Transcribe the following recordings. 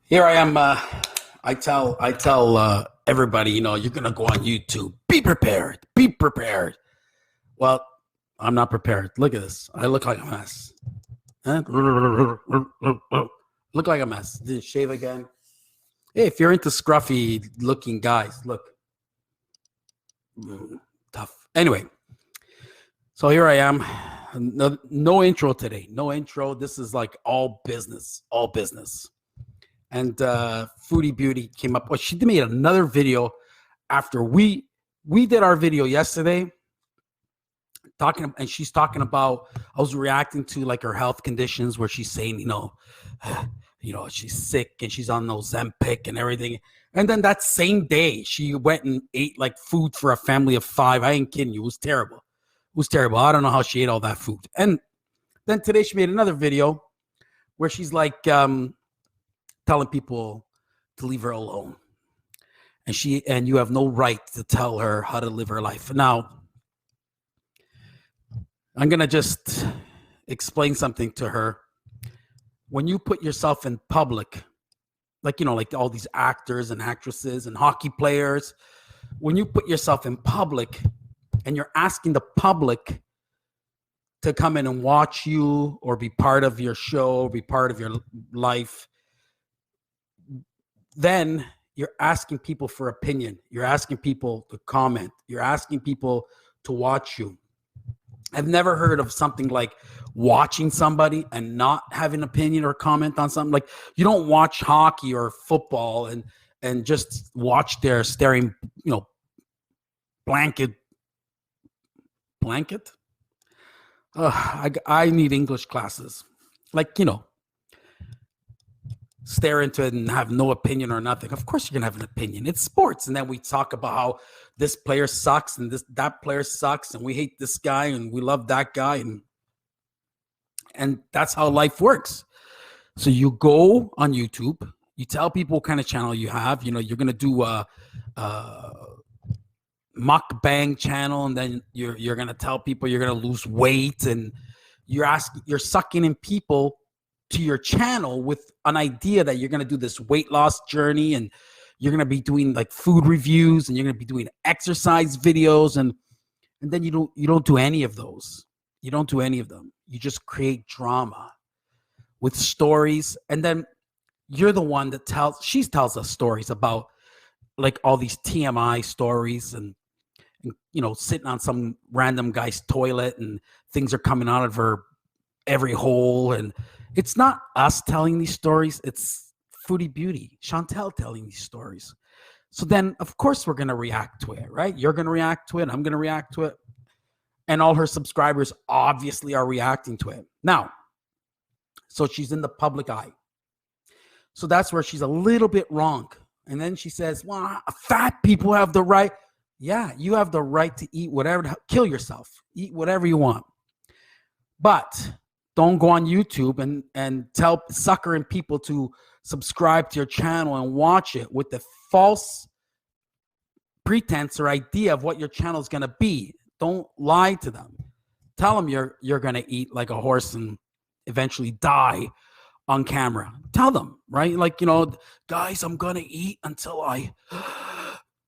Here I am. I tell everybody, you're gonna go on YouTube. Be prepared. Be prepared. Well, I'm not prepared. Look at this. I look like a mess. Huh? Look like a mess. Did shave again? Hey, if you're into scruffy looking guys, look. Tough. Anyway, so here I am. No intro today. No intro. This is like all business. All business. And Foodie Beauty came up. Well, she made another video after we did our video yesterday, and she's talking about. I was reacting to like her health conditions, where she's saying, she's sick and she's on Ozempic and everything. And then that same day, she went and ate like food for a family of 5. I ain't kidding you. It was terrible. It was terrible. I don't know how she ate all that food. And then today she made another video where she's like telling people to leave her alone. And you have no right to tell her how to live her life. Now, I'm going to just explain something to her. When you put yourself in public, like all these actors and actresses and hockey players, when you put yourself in public and you're asking the public to come in and watch you or be part of your show, or be part of your life, then you're asking people for opinion. You're asking people to comment. You're asking people to watch you. I've never heard of something like watching somebody and not having an opinion or comment on something. Like, you don't watch hockey or football and just watch their staring, blanket. I need English classes. Stare into it and have no opinion or nothing. Of course you're gonna have an opinion. It's sports. And then we talk about how this player sucks and that player sucks and we hate this guy and we love that guy, and that's how life works. So you go on YouTube, you tell people what kind of channel you have. You're gonna do a mukbang channel, and then you're gonna tell people you're gonna lose weight, and you're sucking in people to your channel with an idea that you're going to do this weight loss journey, and you're going to be doing like food reviews, and you're going to be doing exercise videos, and then you don't do any of those. You don't do any of them. You just create drama with stories, and then you're the one that she tells us stories about like all these TMI stories, and sitting on some random guy's toilet and things are coming out of her every hole. And it's not us telling these stories. It's Foodie Beauty, Chantel, telling these stories. So then, of course, we're going to react to it, right? You're going to react to it. I'm going to react to it. And all her subscribers obviously are reacting to it. Now, so she's in the public eye. So that's where she's a little bit wrong. And then she says, well, fat people have the right. Yeah, you have the right to eat whatever, kill yourself, eat whatever you want. But don't go on YouTube and tell suckering people to subscribe to your channel and watch it with the false pretense or idea of what your channel is going to be. Don't lie to them. Tell them you're going to eat like a horse and eventually die on camera. Tell them, right? Guys, I'm going to eat until I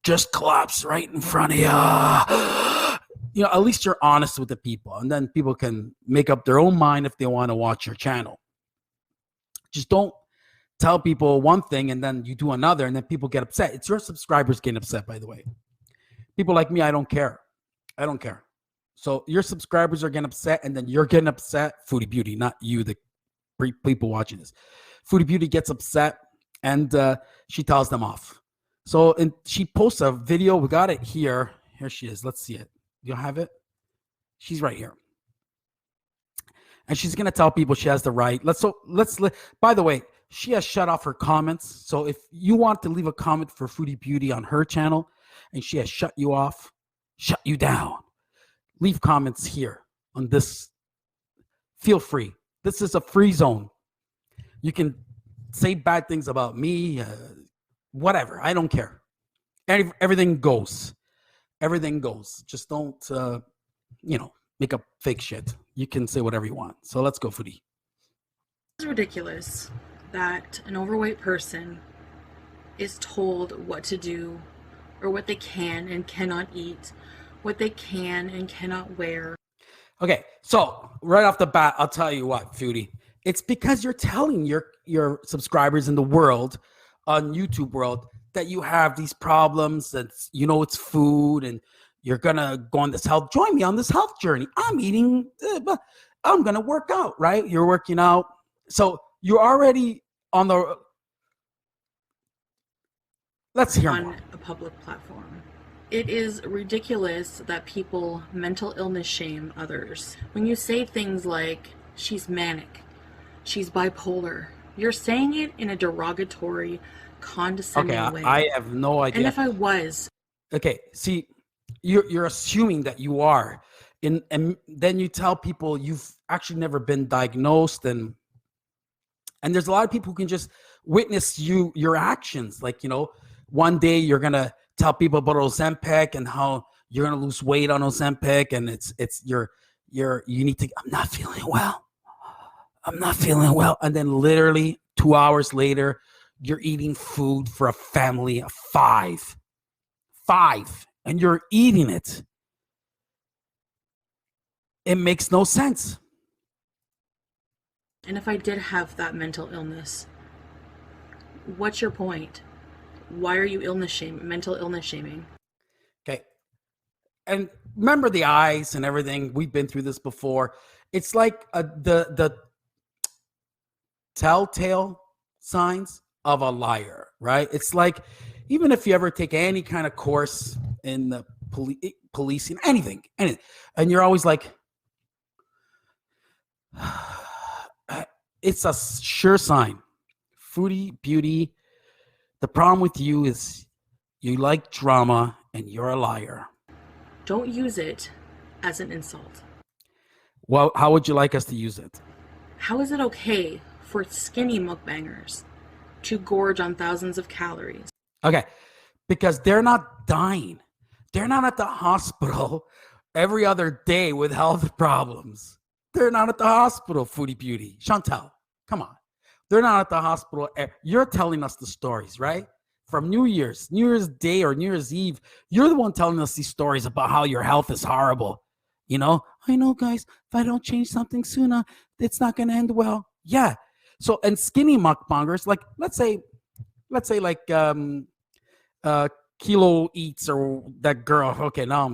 just collapse right in front of you. At least you're honest with the people, and then people can make up their own mind if they want to watch your channel. Just don't tell people one thing and then you do another, and then people get upset. It's your subscribers getting upset, by the way. People like me, I don't care. I don't care. So your subscribers are getting upset, and then you're getting upset. Foodie Beauty, not you, the people watching this. Foodie Beauty gets upset, and she tells them off. So and she posts a video. We got it here. Here she is. Let's see it. You have it? She's right here. And she's going to tell people she has the right. By the way, she has shut off her comments. So if you want to leave a comment for Foodie Beauty on her channel and she has shut you off, shut you down, leave comments here on this. Feel free. This is a free zone. You can say bad things about me, whatever. I don't care. Everything goes. Everything goes. Just don't, make up fake shit. You can say whatever you want. So let's go, Foodie. It's ridiculous. that an overweight person is told what to do or what they can and cannot eat, what they can and cannot wear. Okay, so right off the bat, I'll tell you what, Foodie. It's because you're telling your subscribers in the world, on YouTube world, that you have these problems, that it's food, and you're gonna go on this health. Join me on this health journey. I'm eating, I'm gonna work out, right? You're working out, so you're already on the. Let's hear more. On a public platform. It is ridiculous that people mental illness shame others. When you say things like, she's manic, she's bipolar, you're saying it in a derogatory, condescending way. I have no idea. And if I was. Okay, see, you're assuming that you are. And then you tell people you've actually never been diagnosed, and there's a lot of people who can just witness your actions. Like, one day you're gonna tell people about Ozempic and how you're gonna lose weight on Ozempic, and you need to. I'm not feeling well, and then literally 2 hours later, you're eating food for a family of five, and you're eating it. It makes no sense. And if I did have that mental illness, what's your point? Why are you mental illness shaming? Okay. And remember the eyes and everything. We've been through this before. It's like the telltale signs of a liar, right? It's like, even if you ever take any kind of course in the policing, anything, and you're always like, it's a sure sign. Foodie beauty. The problem with you is you like drama and you're a liar. Don't use it as an insult. Well, how would you like us to use it? How is it okay for skinny mukbangers to gorge on thousands of calories? Okay, because they're not dying. They're not at the hospital every other day with health problems. They're not at the hospital, Foodie Beauty. Chantel, come on. They're not at the hospital. You're telling us the stories, right? From New Year's Day or New Year's Eve, you're the one telling us these stories about how your health is horrible. I know, guys, if I don't change something sooner, it's not going to end well. Yeah. So, and skinny mukbangers, like, let's say like Kilo Eats, or that girl. Okay, now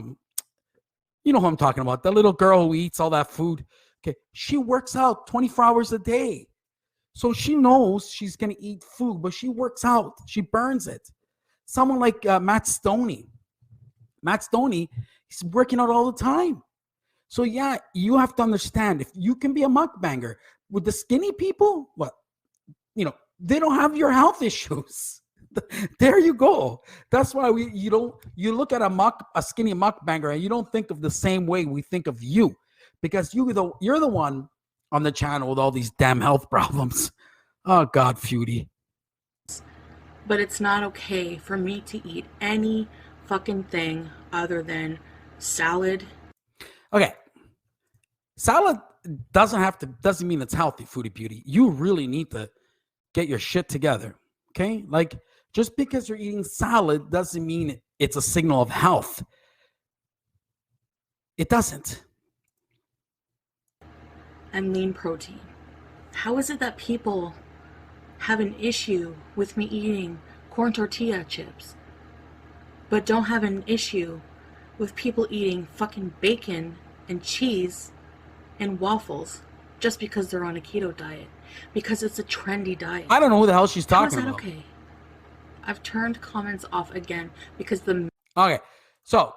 you know who I'm talking about. The little girl who eats all that food. Okay, she works out 24 hours a day. So she knows she's going to eat food, but she works out. She burns it. Someone like Matt Stoney. Matt Stoney, he's working out all the time. So yeah, you have to understand, if you can be a mukbanger with the skinny people, they don't have your health issues. There you go. That's why you look at a skinny mukbanger and you don't think of the same way we think of you, because you're the one on the channel with all these damn health problems. Oh God, Foodie. But it's not okay for me to eat any fucking thing other than salad. Okay. Salad doesn't mean it's healthy, Foodie Beauty. You really need to get your shit together. Okay? Like, just because you're eating salad doesn't mean it's a signal of health. It doesn't. And lean protein. How is it that people have an issue with me eating corn tortilla chips, but don't have an issue with people eating fucking bacon and cheese and waffles just because they're on a keto diet? Because it's a trendy diet. I don't know who the hell she's talking about. Okay? I've turned comments off again because Okay, so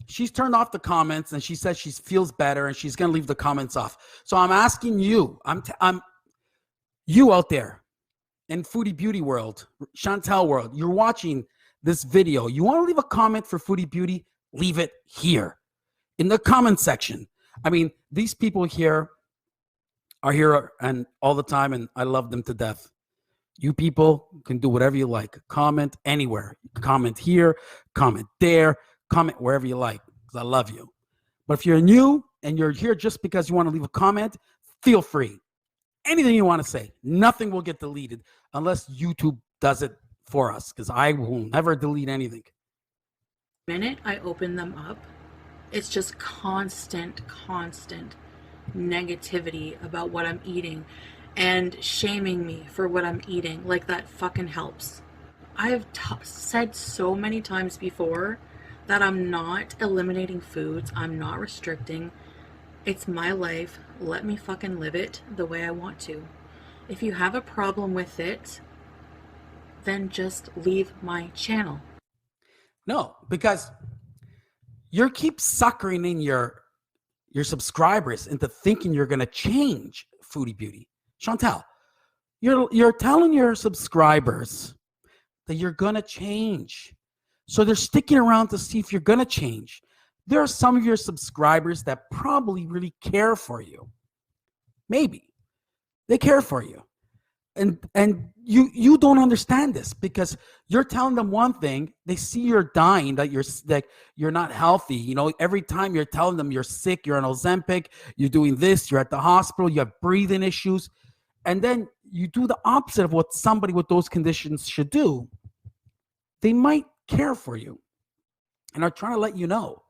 she's turned off the comments and she says she feels better and she's going to leave the comments off. So I'm asking you, I'm you out there in Foodie Beauty world, Chantel world, you're watching this video. You want to leave a comment for Foodie Beauty? Leave it here in the comment section. I mean, these people here are here and all the time, and I love them to death. You people can do whatever you like. Comment anywhere. Comment here, comment there, comment wherever you like, because I love you. But if you're new and you're here just because you want to leave a comment, feel free. anything you want to say. Nothing will get deleted unless YouTube does it for us, because I will never delete anything. The minute I open them up, it's just constant negativity about what I'm eating and shaming me for what I'm eating. Like, that fucking helps. I have said so many times before that I'm not eliminating foods. I'm not restricting. It's my life. Let me fucking live it the way I want to. If you have a problem with it, then just leave my channel. No, because you keep suckering in your subscribers into thinking you're going to change Foodie Beauty. Chantel, you're telling your subscribers that you're going to change. So they're sticking around to see if you're going to change. There are some of your subscribers that probably really care for you. Maybe they care for you. And you don't understand this, because you're telling them one thing, they see you're dying, that you're not healthy. You know, every time you're telling them you're sick, you're on Ozempic, you're doing this, you're at the hospital, you have breathing issues, and then you do the opposite of what somebody with those conditions should do. They might care for you and are trying to let you know,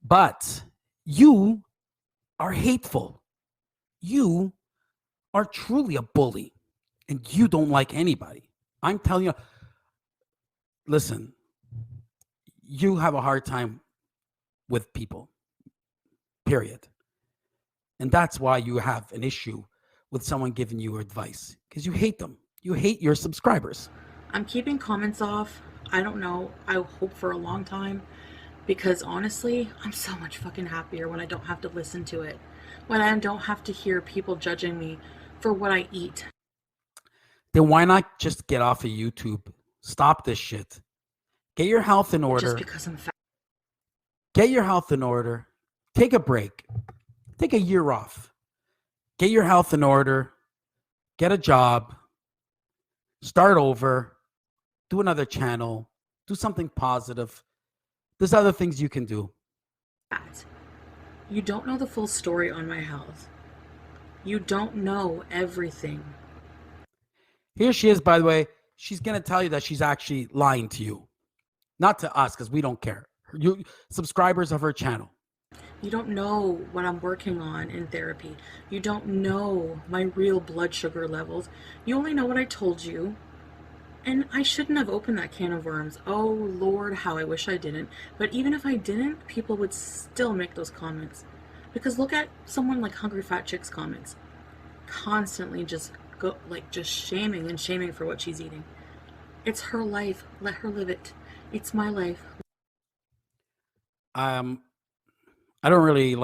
but you are hateful. You are truly a bully. And you don't like anybody. I'm telling you, listen, you have a hard time with people, period. And that's why you have an issue with someone giving you advice, because you hate them. You hate your subscribers. I'm keeping comments off. I don't know. I hope for a long time, because honestly, I'm so much fucking happier when I don't have to listen to it, when I don't have to hear people judging me for what I eat. Then why not just get off of YouTube? Stop this shit. Get your health in order. Just because I'm fat. Get your health in order. Take a break. Take a year off. Get your health in order. Get a job. Start over. Do another channel. Do something positive. There's other things you can do. You don't know the full story on my health. You don't know everything. Here she is, by the way. She's going to tell you that she's actually lying to you. Not to us, because we don't care. You subscribers of her channel. You don't know what I'm working on in therapy. You don't know my real blood sugar levels. You only know what I told you. And I shouldn't have opened that can of worms. Oh, Lord, how I wish I didn't. But even if I didn't, people would still make those comments. Because look at someone like Hungry Fat Chick's comments. Constantly just shaming and shaming for what she's eating. It's her life. Let her live it. It's my life. I don't really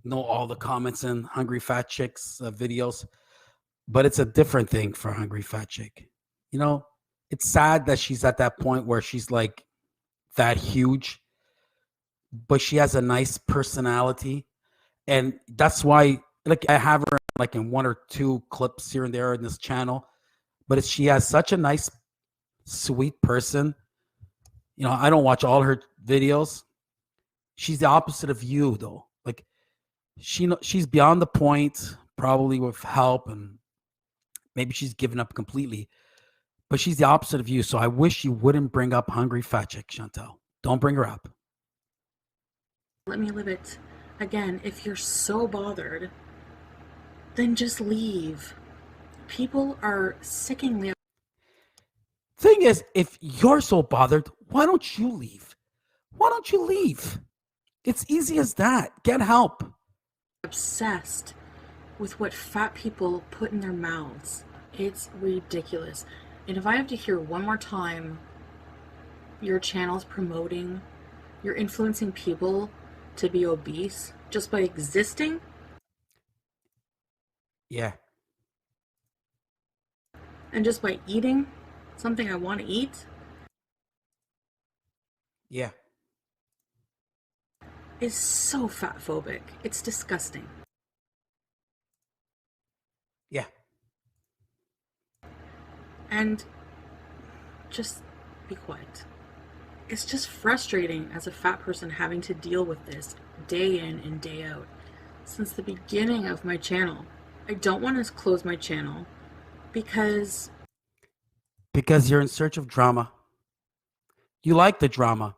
know all the comments in Hungry Fat Chick's videos, but it's a different thing for Hungry Fat Chick. You know, it's sad that she's at that point where she's like that huge, but she has a nice personality, and that's why I have her in one or two clips here and there in this channel, but she has such a nice, sweet person. You know, I don't watch all her videos. She's the opposite of you, though. She's beyond the point, probably with help, and maybe she's given up completely. But she's the opposite of you. So I wish you wouldn't bring up Hungry Fat Chick, Chantel. Don't bring her up. Let me live it. Again, if you're so bothered, then just leave. People are sickeningly. Thing is, if you're so bothered, why don't you leave? Why don't you leave? It's easy as that. Get help. Obsessed with what fat people put in their mouths. It's ridiculous. And if I have to hear one more time your channel's promoting, you're influencing people to be obese just by existing. Yeah. And just by eating something I want to eat. Yeah. Is so fat phobic. It's disgusting. Yeah. And just be quiet. It's just frustrating as a fat person having to deal with this day in and day out since the beginning of my channel. I don't want to close my channel because Because you're in search of drama. You like the drama.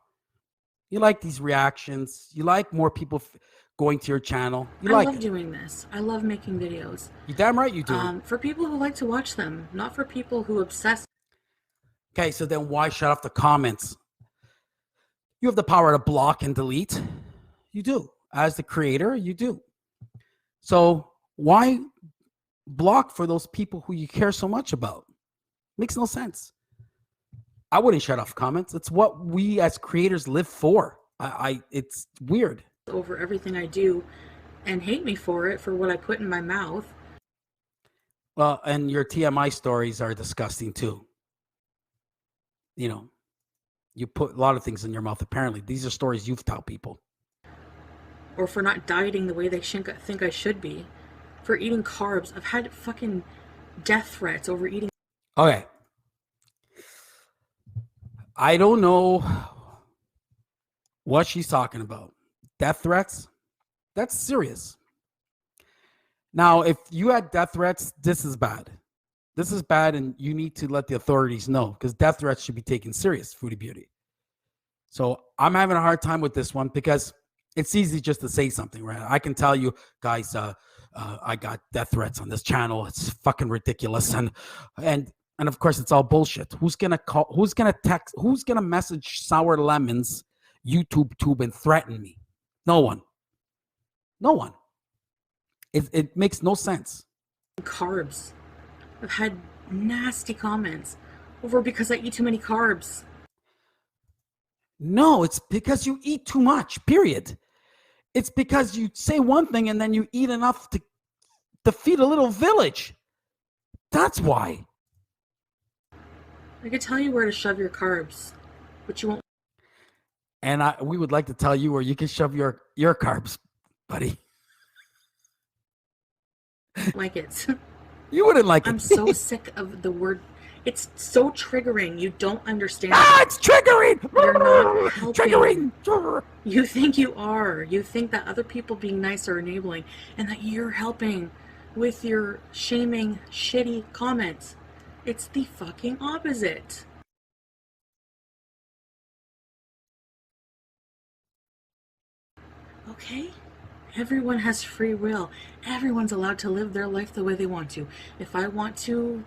You like these reactions. You like more people going to your channel. You I like love it. doing this. I love making videos. You damn right you do. For people who like to watch them, not for people who obsess. Okay, so then why shut off the comments? You have the power to block and delete. You do. As the creator, you do. So why block for those people who you care so much about? Makes no sense. I wouldn't shut off comments. It's what we as creators live for. It's weird. Over everything I do and hate me for it, for what I put in my mouth. Well, and your TMI stories are disgusting too. You know, you put a lot of things in your mouth. Apparently, these are stories you've told people. Or for not dieting the way they think I should be. For eating carbs. I've had fucking death threats over eating. Okay. I don't know what she's talking about. Death threats? That's serious. Now, if you had death threats, this is bad. This is bad, and you need to let the authorities know, because death threats should be taken serious, Foodie Beauty. So I'm having a hard time with this one because it's easy just to say something, right? I can tell you, guys, I got death threats on this channel. It's fucking ridiculous, and of course it's all bullshit. Who's gonna call? Who's gonna text? Who's gonna message Sour Lemons YouTube and threaten me? No one. No one. It makes no sense. Carbs. I've had nasty comments over because I eat too many carbs. No, it's because you eat too much, period. It's because you say one thing and then you eat enough to feed a little village. That's why. I could tell you where to shove your carbs, but you won't. And we would like to tell you where you can shove your carbs, buddy. Like it. You wouldn't like it. I'm so sick of the word. It's so triggering. You don't understand. It's triggering. You're not helping. Triggering. You think you are. You think that other people being nice are enabling, and that you're helping with your shaming, shitty comments. It's the fucking opposite. Okay? Everyone has free will. Everyone's allowed to live their life the way they want to. If I want to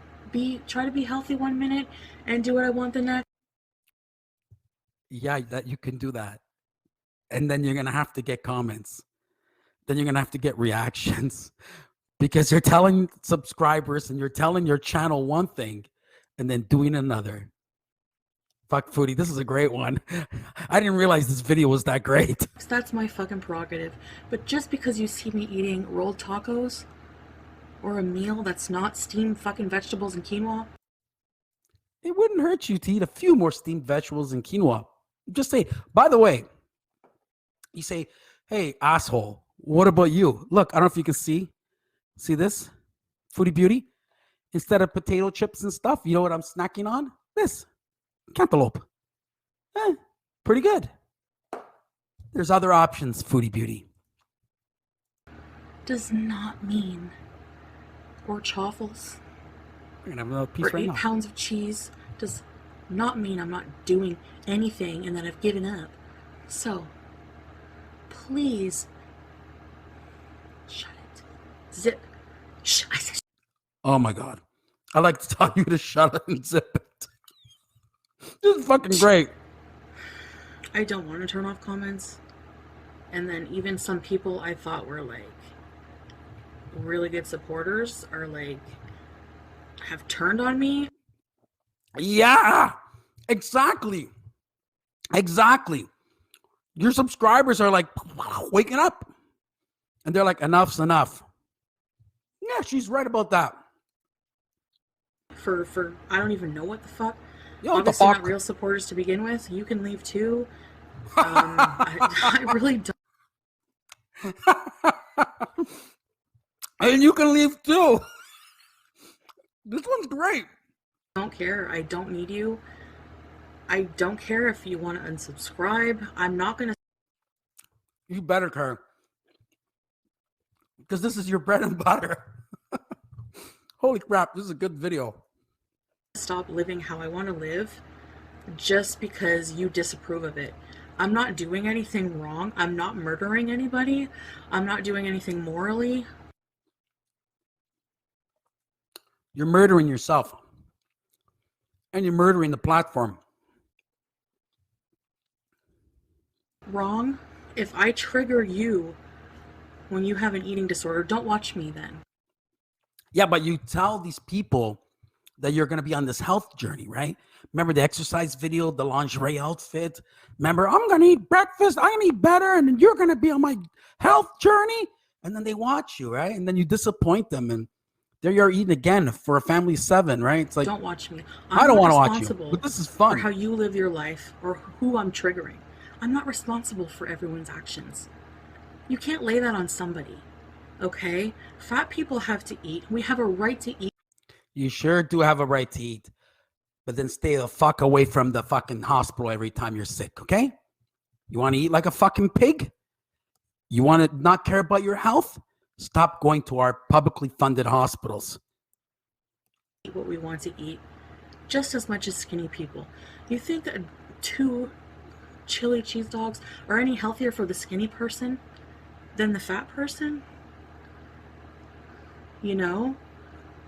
try to be healthy one minute and do what I want the next. Yeah, that you can do that. And then you're going to have to get comments. Then you're going to have to get reactions because you're telling subscribers and you're telling your channel one thing and then doing another. Fuck Foodie, this is a great one. I didn't realize this video was that great. That's my fucking prerogative. But just because you see me eating rolled tacos or a meal that's not steamed fucking vegetables and quinoa, it wouldn't hurt you to eat a few more steamed vegetables and quinoa. Just say, by the way, you say, hey, asshole, what about you? Look, I don't know if you can see this, Foodie Beauty. Instead of potato chips and stuff, you know what I'm snacking on? This. Cantaloupe. Pretty good. There's other options, Foodie Beauty. does not mean, or chaffles, We're gonna have another piece or right 8 now. pounds of cheese does not mean I'm not doing anything and that I've given up. So, please, shut it. Zip. Shh, I said. Oh my God. I like to tell you to shut up and zip it. This is fucking great. I don't want to turn off comments. And then even some people I thought were like really good supporters are like have turned on me. Yeah, exactly. Exactly. Your subscribers are like waking up. And they're like, enough's enough. Yeah, she's right about that. For I don't even know what the fuck. Yo, what the Obviously fuck? not real supporters to begin with. You can leave too. I really don't. And you can leave too. This one's great. Don't care. I don't need you. I don't care if you want to unsubscribe. I'm not gonna. You better care. Because this is your bread and butter. Holy crap, this is a good video. Stop living how I want to live just because you disapprove of it. I'm not doing anything wrong. I'm not murdering anybody. I'm not doing anything morally You're murdering yourself. And you're murdering the platform. wrong. If I trigger you when you have an eating disorder, don't watch me then. Yeah, but you tell these people that you're going to be on this health journey, right? Remember the exercise video, the lingerie outfit? Remember, I'm going to eat breakfast, I'm going to eat better, and you're going to be on my health journey? And then they watch you, right? And then you disappoint them, and there you're eating again for a family of 7, right? It's like, Don't watch me. I don't want to watch you, responsible but this is for how fun. you live your life or who I'm triggering. I'm not responsible for everyone's actions. You can't lay that on somebody, okay? Fat people have to eat. We have a right to eat. You sure do have a right to eat, but then stay the fuck away from the fucking hospital every time you're sick, okay? You want to eat like a fucking pig? You want to not care about your health? Stop going to our publicly funded hospitals. Eat what we want to eat, just as much as skinny people. You think 2 chili cheese dogs are any healthier for the skinny person than the fat person? You know?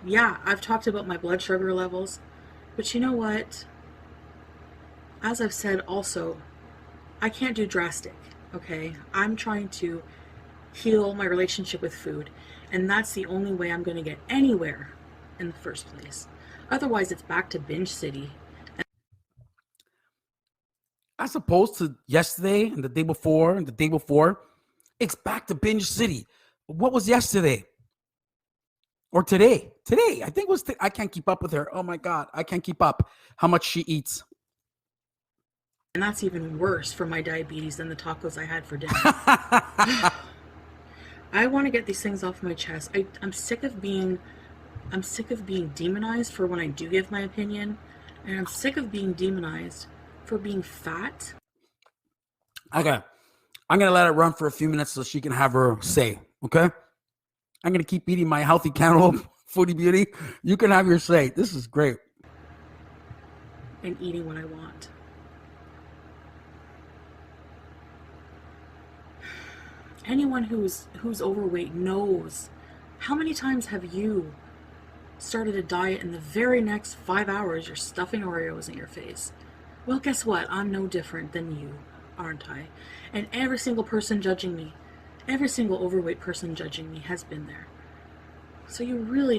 Yeah, I've talked about my blood sugar levels, but you know what? As I've said also, I can't do drastic, okay? I'm trying to heal my relationship with food, and that's the only way I'm going to get anywhere in the first place. Otherwise, it's back to binge city. As opposed to yesterday and the day before and the day before, it's back to binge city. What was yesterday? Or today? Today, I think it was. I can't keep up with her. Oh my God, I can't keep up how much she eats. And that's even worse for my diabetes than the tacos I had for dinner. I want to get these things off my chest. I'm sick of being demonized for when I do give my opinion, and I'm sick of being demonized for being fat. Okay, I'm gonna let it run for a few minutes so she can have her say. Okay, I'm gonna keep eating my healthy cantaloupe, Foodie Beauty. You can have your say. This is great. And eating what I want. Anyone who's overweight knows. How many times have you started a diet and the very next 5 hours you're stuffing Oreos in your face? Well, guess what? I'm no different than you, aren't I? And every single person judging me, every single overweight person judging me has been there. So you really...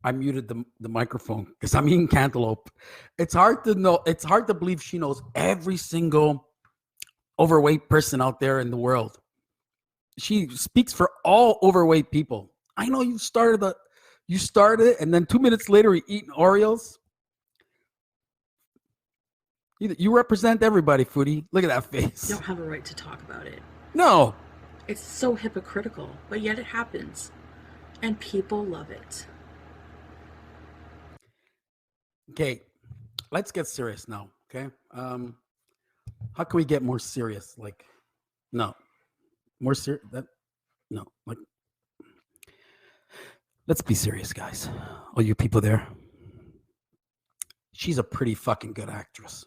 I muted the microphone because I'm eating cantaloupe. It's hard to know. It's hard to believe she knows every single overweight person out there in the world. She speaks for all overweight people. I know you started it, and then 2 minutes later you're eating Oreos. You represent everybody, Foodie. Look at that face. You don't have a right to talk about it. No. It's so hypocritical, but yet it happens. And people love it. Okay, let's get serious now, okay? How can we get more serious? Like, no. More serious? No. Like, let's be serious, guys. All you people there. She's a pretty fucking good actress.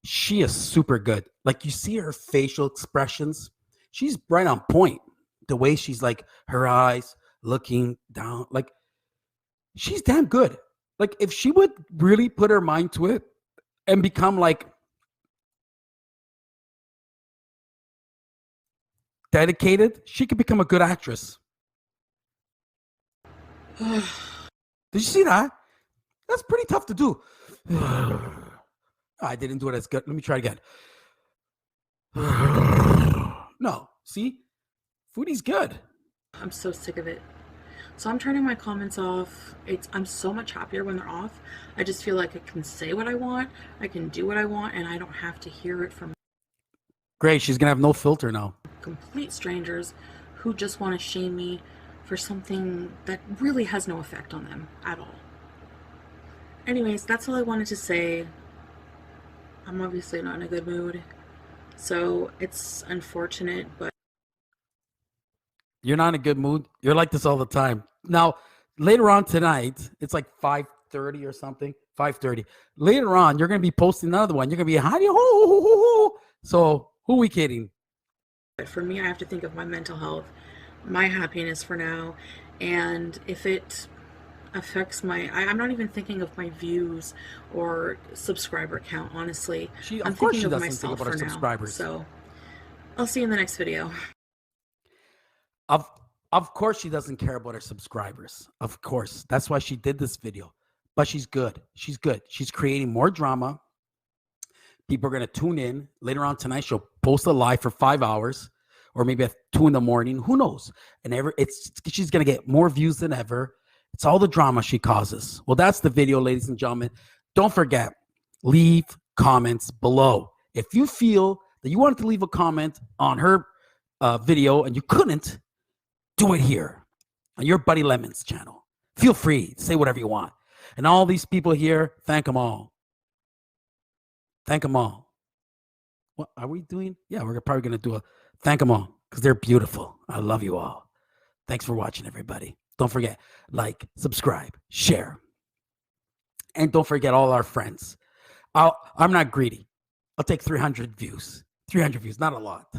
She is super good. Like, you see her facial expressions. She's right on point. The way she's like, her eyes looking down. Like, she's damn good. Like, if she would really put her mind to it and become like dedicated, she could become a good actress. Did you see that? That's pretty tough to do. I didn't do it as good. Let me try again. No, see? Foodie's good. I'm so sick of it. So I'm turning my comments off. I'm so much happier when they're off. I just feel like I can say what I want, I can do what I want, and I don't have to hear it from Great, she's gonna have no filter now. complete strangers who just want to shame me for something that really has no effect on them at all. Anyways, that's all I wanted to say. I'm obviously not in a good mood, so it's unfortunate, but You're not in a good mood. You're like this all the time. Now, later on tonight, it's like 5:30 or something. 5:30. Later on, you're gonna be posting another one. You're gonna be howdy ho ho ho ho. So who are we kidding? For me, I have to think of my mental health, my happiness for now, and if it affects I'm not even thinking of my views or subscriber count, honestly. I'm Of course, thinking she of doesn't think myself about her for now. subscribers. So I'll see you in the next video. Of of course, she doesn't care about her subscribers. Of course, that's why she did this video. But she's good. She's good. She's creating more drama. People are going to tune in later on tonight. She'll post a live for 5 hours, or maybe at 2 in the morning. Who knows? And she's going to get more views than ever. It's all the drama she causes. Well, that's the video, ladies and gentlemen. Don't forget, leave comments below. If you feel that you wanted to leave a comment on her video and you couldn't, do it here on your Buddy Lemon's channel. Feel free to say whatever you want. And all these people here, thank them all. Thank them all. What are we doing? Yeah, we're probably going to do a thank them all because they're beautiful. I love you all. Thanks for watching, everybody. Don't forget, like, subscribe, share. And don't forget all our friends. I'm not greedy. I'll take 300 views. 300 views, not a lot.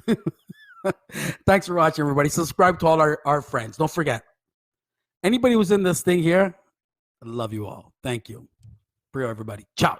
Thanks for watching, everybody. Subscribe to all our friends. Don't forget, anybody who's in this thing here, I love you all. Thank you. For everybody. Ciao.